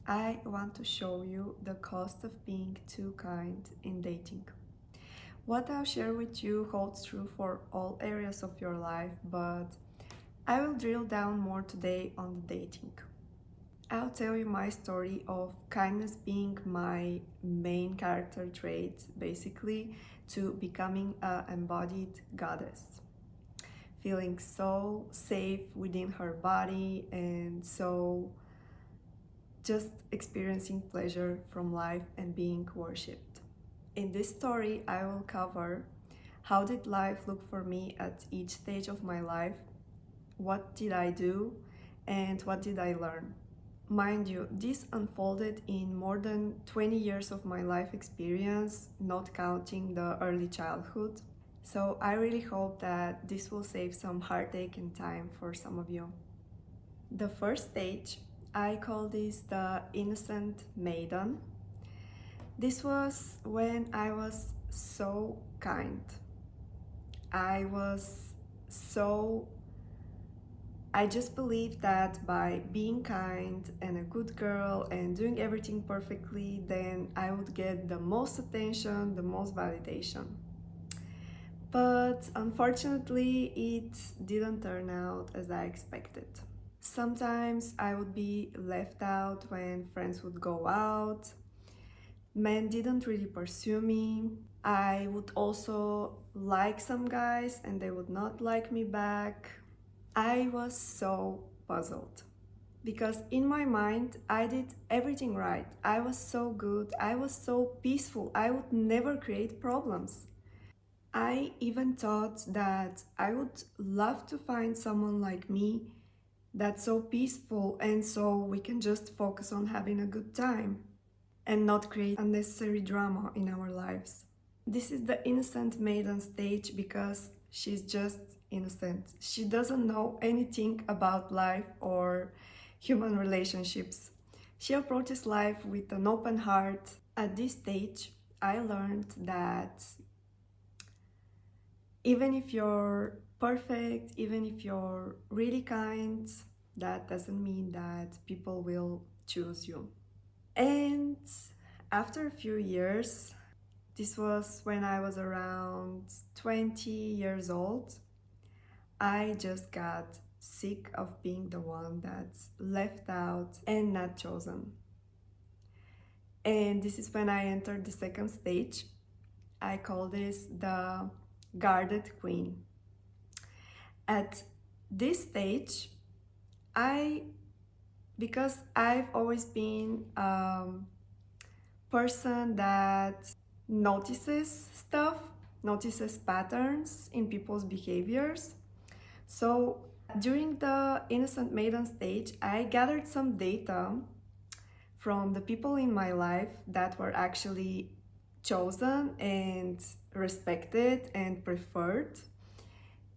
I want to show you the cost of being too kind in dating. What I'll share with you holds true for all areas of your life, but I will drill down more today on the dating. I'll tell you my story of kindness being my main character trait, basically, to becoming an embodied goddess. Feeling so safe within her body and so just experiencing pleasure from life and being worshipped. In this story, I will cover how did life look for me at each stage of my life, what did I do, and what did I learn. Mind you, this unfolded in more than 20 years of my life experience, not counting the early childhood. So I really hope that this will save some heartache and time for some of you. The first stage, I call this the Innocent Maiden. This was when I was so kind. I just believed that by being kind and a good girl and doing everything perfectly, then I would get the most attention, the most validation. But unfortunately, it didn't turn out as I expected. Sometimes I would be left out when friends would go out. Men didn't really pursue me. I would also like some guys and they would not like me back. I was so puzzled because in my mind I did everything right. I was so good, I was so peaceful, I would never create problems. I even thought that I would love to find someone like me that's so peaceful and so we can just focus on having a good time and not create unnecessary drama in our lives. This is the innocent maiden stage because she's just innocent. She doesn't know anything about life or human relationships. She approaches life with an open heart. At this stage, I learned that even if you're perfect, even if you're really kind, that doesn't mean that people will choose you. And after a few years, this was when I was around 20 years old, I just got sick of being the one that's left out and not chosen. And this is when I entered the second stage. I call this the guarded queen. At this stage, because I've always been a person that notices stuff, notices patterns in people's behaviors. So during the Innocent Maiden stage, I gathered some data from the people in my life that were actually chosen and respected and preferred.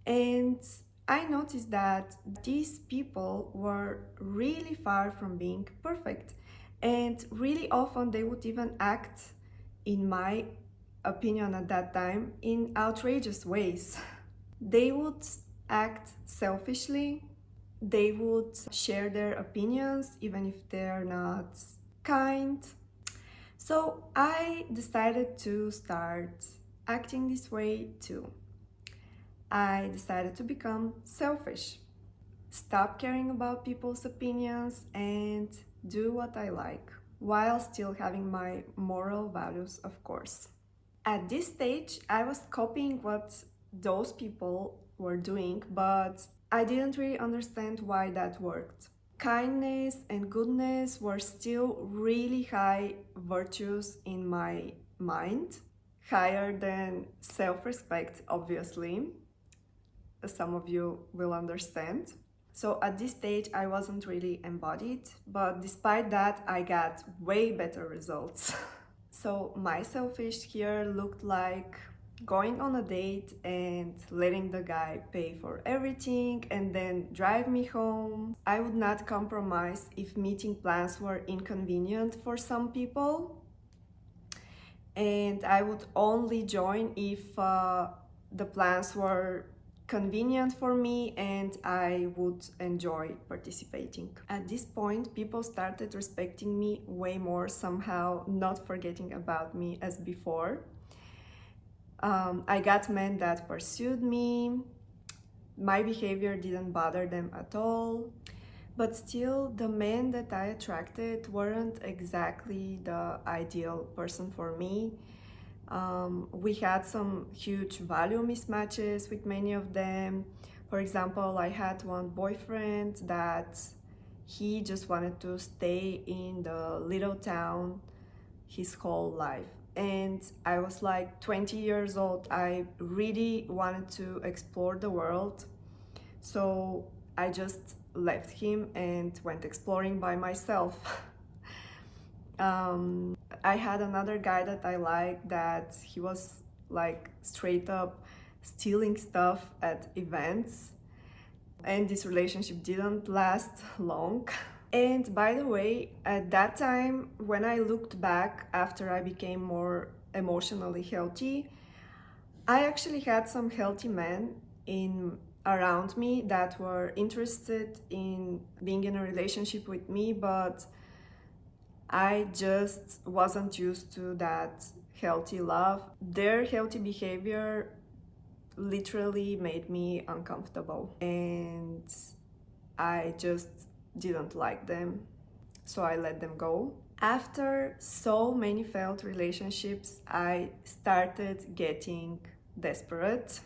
And I noticed that these people were really far from being perfect. And really often they would even act, in my opinion at that time, in outrageous ways. They would act selfishly. They would share their opinions even if they're not kind. So I decided to start acting this way too. I decided to become selfish, stop caring about people's opinions and do what I like, while still having my moral values, of course. At this stage, I was copying what those people were doing, but I didn't really understand why that worked. Kindness and goodness were still really high virtues in my mind, higher than self-respect, obviously. Some of you will understand. So at this stage, I wasn't really embodied, but despite that, I got way better results. So my selfish here looked like going on a date and letting the guy pay for everything and then drive me home. I would not compromise if meeting plans were inconvenient for some people. And I would only join if the plans were convenient for me and I would enjoy participating. At this point, people started respecting me way more, somehow not forgetting about me as before. I got men that pursued me. My behavior didn't bother them at all. But still, the men that I attracted weren't exactly the ideal person for me. We had some huge value mismatches with many of them. For example, I had one boyfriend that he just wanted to stay in the little town his whole life. And I was like 20 years old. I really wanted to explore the world. So I just left him and went exploring by myself. I had another guy that I liked that he was like straight up stealing stuff at events, and this relationship didn't last long. And by the way, at that time, when I looked back after I became more emotionally healthy, I actually had some healthy men around me that were interested in being in a relationship with me, but I just wasn't used to that healthy love. Their healthy behavior literally made me uncomfortable, and I just didn't like them, so I let them go. After so many failed relationships, I started getting desperate.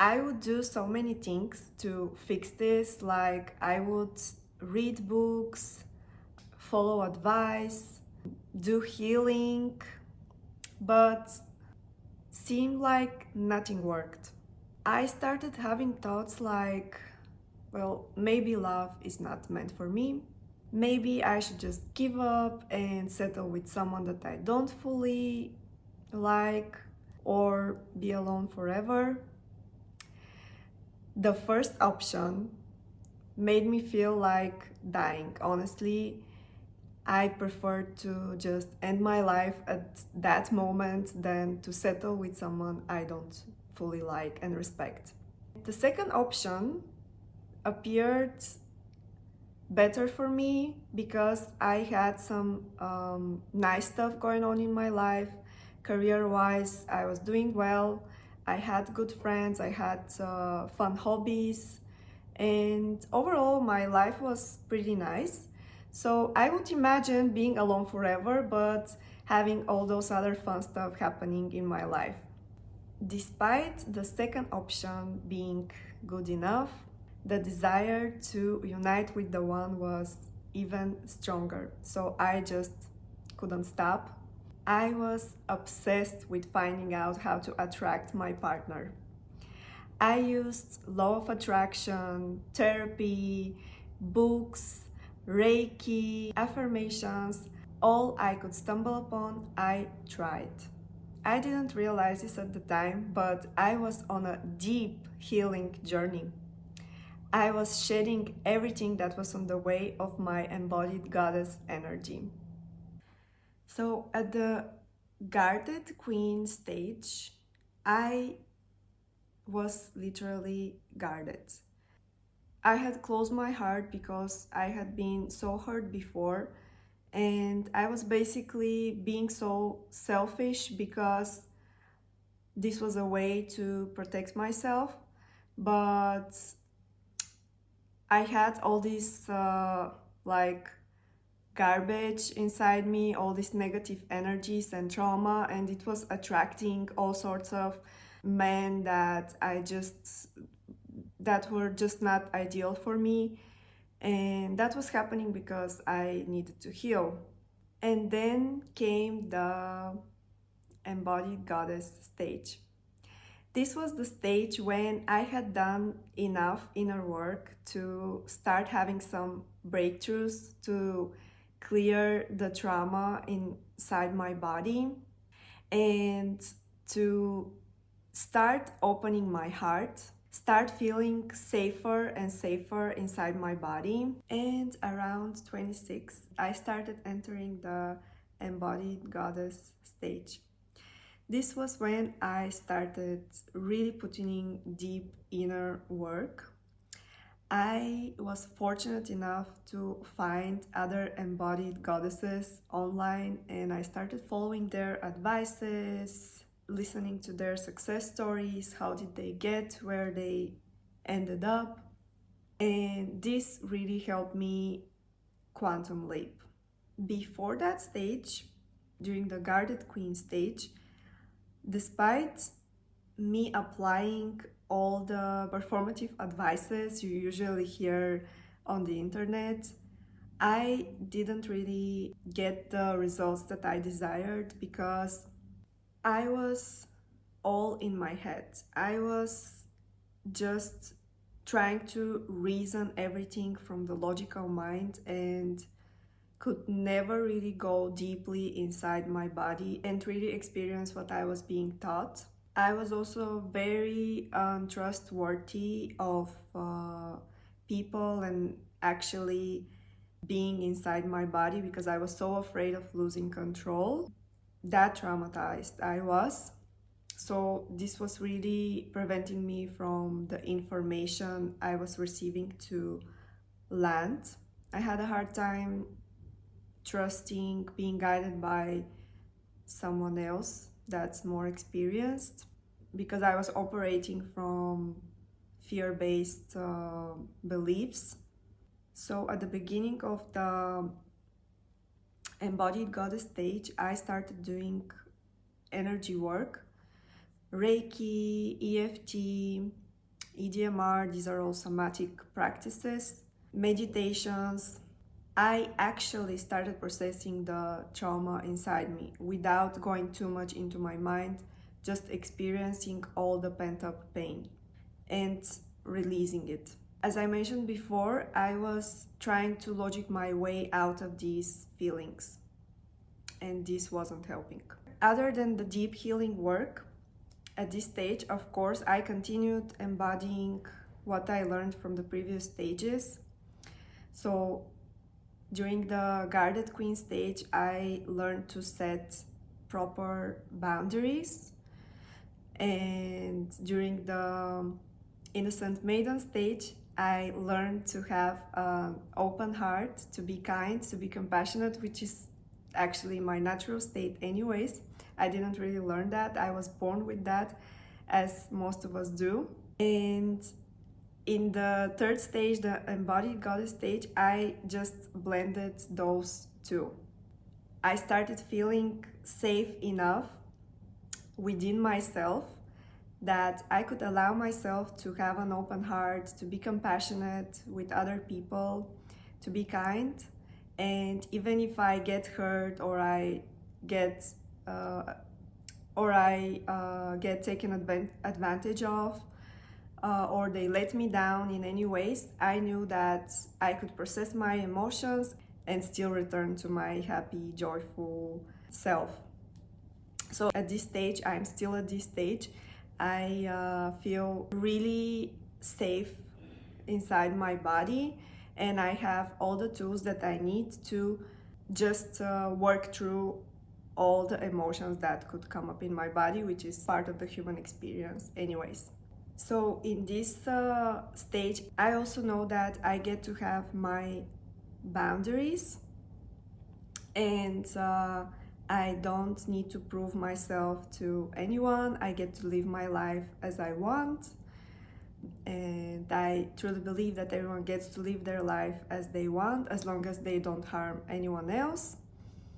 I would do so many things to fix this, like I would read books, follow advice, do healing, but seemed like nothing worked. I started having thoughts like, well, maybe love is not meant for me. Maybe I should just give up and settle with someone that I don't fully like, or be alone forever. The first option made me feel like dying. Honestly, I prefer to just end my life at that moment than to settle with someone I don't fully like and respect. The second option appeared better for me because I had some nice stuff going on in my life. Career-wise, I was doing well. I had good friends, I had fun hobbies, and overall my life was pretty nice. So I would imagine being alone forever, but having all those other fun stuff happening in my life. Despite the second option being good enough, the desire to unite with the one was even stronger. So I just couldn't stop. I was obsessed with finding out how to attract my partner. I used law of attraction, therapy, books, Reiki, affirmations, all I could stumble upon, I tried. I didn't realize this at the time, but I was on a deep healing journey. I was shedding everything that was on the way of my embodied goddess energy. So at the guarded queen stage, I was literally guarded. I had closed my heart because I had been so hurt before, and I was basically being so selfish because this was a way to protect myself. But I had all this like garbage inside me, all these negative energies and trauma, and it was attracting all sorts of men that were just not ideal for me, and that was happening because I needed to heal. And then came the embodied goddess stage. This was the stage when I had done enough inner work to start having some breakthroughs to clear the trauma inside my body and to start opening my heart, start feeling safer and safer inside my body. And around 26, I started entering the embodied goddess stage. This was when I started really putting in deep inner work. I was fortunate enough to find other embodied goddesses online, and I started following their advices, listening to their success stories, how did they get where they ended up. And this really helped me quantum leap. Before that stage, during the guarded queen stage, despite me applying all the performative advices you usually hear on the internet, I didn't really get the results that I desired because I was all in my head. I was just trying to reason everything from the logical mind and could never really go deeply inside my body and really experience what I was being taught. I was also very untrustworthy of people and actually being inside my body because I was so afraid of losing control. That traumatized I was. So this was really preventing me from the information I was receiving to land. I had a hard time trusting being guided by someone else that's more experienced because I was operating from fear-based beliefs. So at the beginning of the Embodied Goddess stage, I started doing energy work, Reiki, EFT, EDMR. These are all somatic practices, meditations. I actually started processing the trauma inside me without going too much into my mind, just experiencing all the pent-up pain and releasing it. As I mentioned before, I was trying to logic my way out of these feelings, and this wasn't helping. Other than the deep healing work, at this stage, of course, I continued embodying what I learned from the previous stages. So during the guarded queen stage, I learned to set proper boundaries, and during the Innocent Maiden stage, I learned to have an open heart, to be kind, to be compassionate, which is actually my natural state anyways. I didn't really learn that. I was born with that, as most of us do. And in the third stage, the Embodied Goddess stage, I just blended those two. I started feeling safe enough within myself that I could allow myself to have an open heart, to be compassionate with other people, to be kind. And even if I get hurt or I get taken advantage of, or they let me down in any ways, I knew that I could process my emotions and still return to my happy, joyful self. So at this stage, I'm still at this stage. I feel really safe inside my body, and I have all the tools that I need to just work through all the emotions that could come up in my body, which is part of the human experience anyways. So in this stage, I also know that I get to have my boundaries, and I don't need to prove myself to anyone. I get to live my life as I want, and I truly believe that everyone gets to live their life as they want, as long as they don't harm anyone else.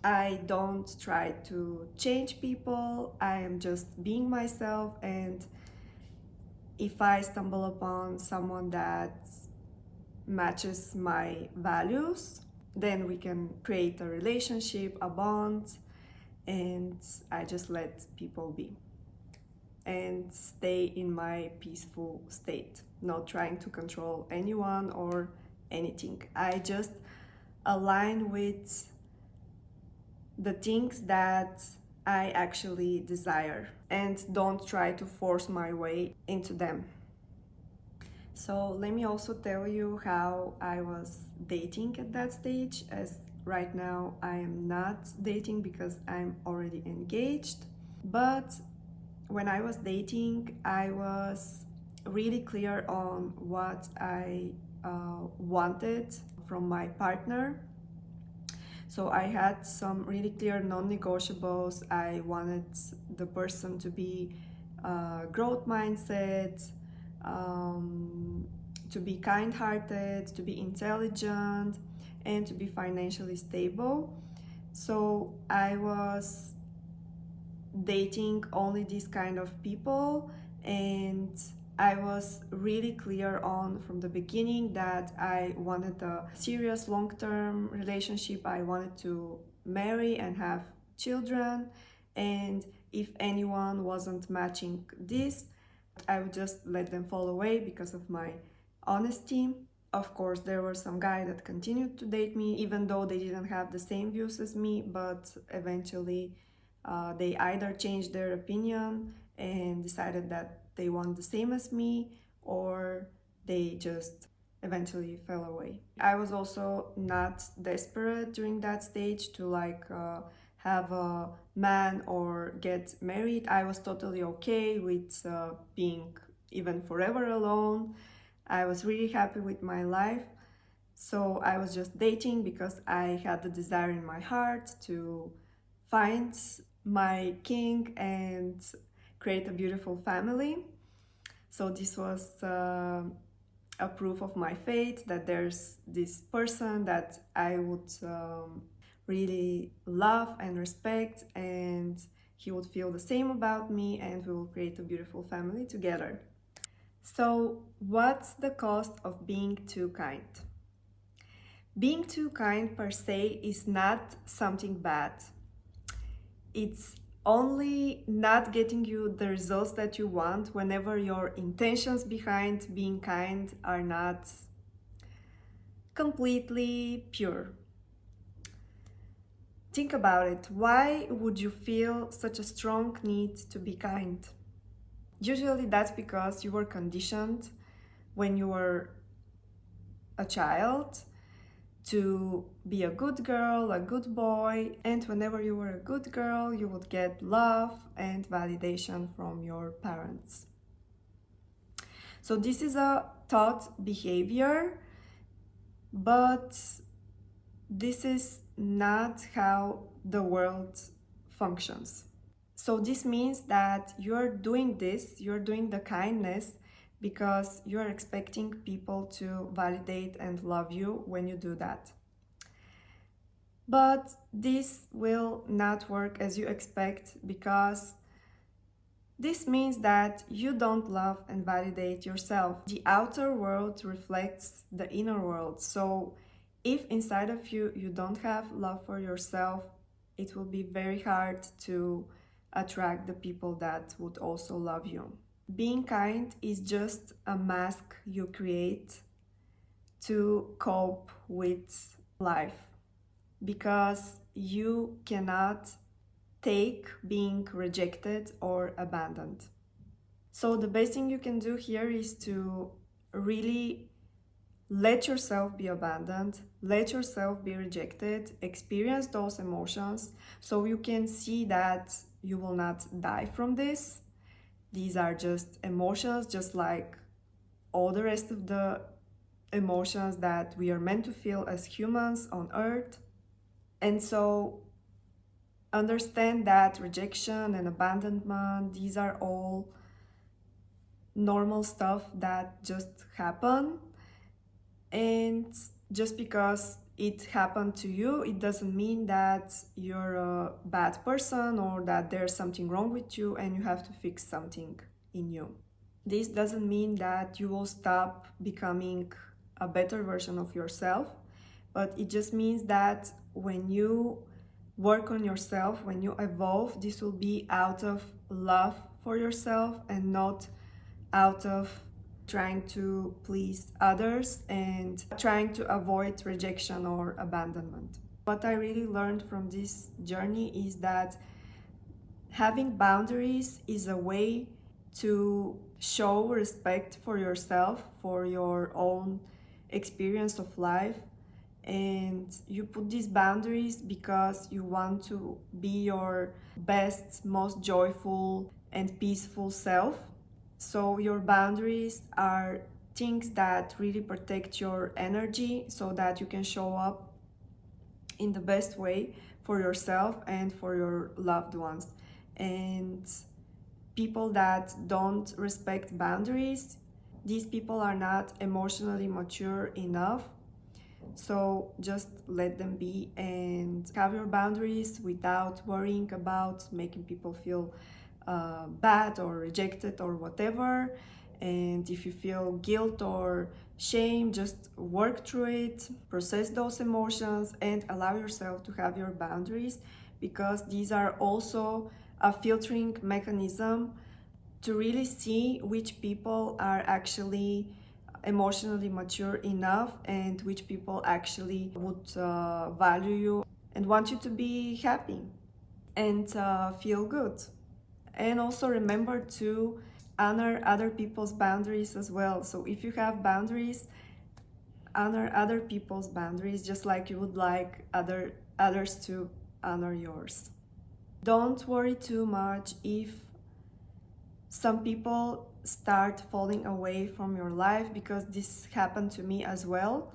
I don't try to change people. I am just being myself, and if I stumble upon someone that matches my values, then we can create a relationship, a bond, and I just let people be and stay in my peaceful state, not trying to control anyone or anything. I just align with the things that I actually desire and don't try to force my way into them. So let me also tell you how I was dating at that stage, as right now I am not dating because I'm already engaged. But when I was dating, I was really clear on what I wanted from my partner. So I had some really clear non-negotiables. I wanted the person to be growth mindset, to be kind-hearted, to be intelligent, and to be financially stable. So I was dating only these kind of people, and I was really clear on from the beginning that I wanted a serious long-term relationship. I wanted to marry and have children, and if anyone wasn't matching this, I would just let them fall away because of my honesty. Of course, there were some guys that continued to date me even though they didn't have the same views as me, but eventually they either changed their opinion and decided that they want the same as me, or they just eventually fell away. I was also not desperate during that stage to have a man or get married. I was totally okay with being even forever alone. I was really happy with my life. So I was just dating because I had the desire in my heart to find my king and create a beautiful family. So this was a proof of my faith that there's this person that I would really love and respect, and he would feel the same about me, and we will create a beautiful family together. So what's the cost of being too kind? Being too kind per se is not something bad. It's only not getting you the results that you want whenever your intentions behind being kind are not completely pure. Think about it. Why would you feel such a strong need to be kind? Usually that's because you were conditioned when you were a child to be a good girl, a good boy, and whenever you were a good girl, you would get love and validation from your parents. So this is a taught behavior, but this is not how the world functions. So this means that you're doing the kindness because you're expecting people to validate and love you when you do that. But this will not work as you expect, because this means that you don't love and validate yourself. The outer world reflects the inner world. So if inside of you you don't have love for yourself, it will be very hard to attract the people that would also love you. Being kind is just a mask you create to cope with life, because you cannot take being rejected or abandoned. So the best thing you can do here is to really let yourself be abandoned, let yourself be rejected, experience those emotions so you can see that you will not die from this. These are just emotions, just like all the rest of the emotions that we are meant to feel as humans on earth. And so understand that rejection and abandonment, these are all normal stuff that just happen. And just because it happened to you, it doesn't mean that you're a bad person or that there's something wrong with you and you have to fix something in you. This doesn't mean that you will stop becoming a better version of yourself, but it just means that when you work on yourself, when you evolve, this will be out of love for yourself and not out of trying to please others and trying to avoid rejection or abandonment. What I really learned from this journey is that having boundaries is a way to show respect for yourself, for your own experience of life, and you put these boundaries because you want to be your best, most joyful and peaceful self. So your boundaries are things that really protect your energy so that you can show up in the best way for yourself and for your loved ones. And people that don't respect boundaries, these people are not emotionally mature enough. So just let them be and have your boundaries without worrying about making people feel bad or rejected or whatever. And if you feel guilt or shame, just work through it, process those emotions, and allow yourself to have your boundaries, because these are also a filtering mechanism to really see which people are actually emotionally mature enough and which people actually would value you and want you to be happy and feel good. And also remember to honor other people's boundaries as well. So if you have boundaries, honor other people's boundaries just like you would like others to honor yours. Don't worry too much if some people start falling away from your life, because this happened to me as well.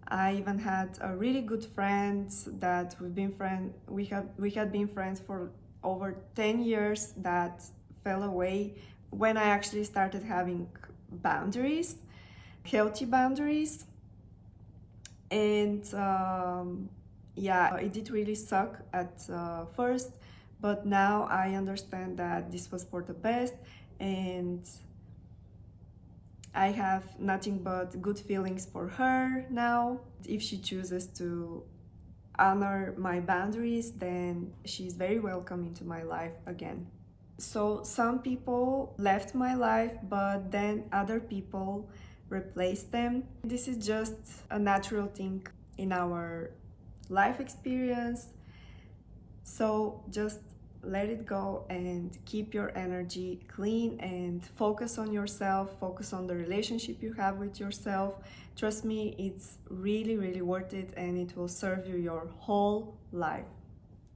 I even had a really good friend that we had been friends for over 10 years that fell away when I actually started having boundaries, healthy boundaries. And yeah, it did really suck at first, but now I understand that this was for the best, and I have nothing but good feelings for her now. If she chooses to honor my boundaries, then she's very welcome into my life again. So some people left my life, but then other people replaced them. This is just a natural thing in our life experience. So just let it go and keep your energy clean and focus on yourself, focus on the relationship you have with yourself. Trust me, it's really, really worth it, and it will serve you your whole life.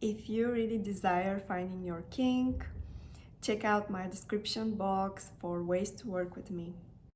If you really desire finding your king, check out my description box for ways to work with me.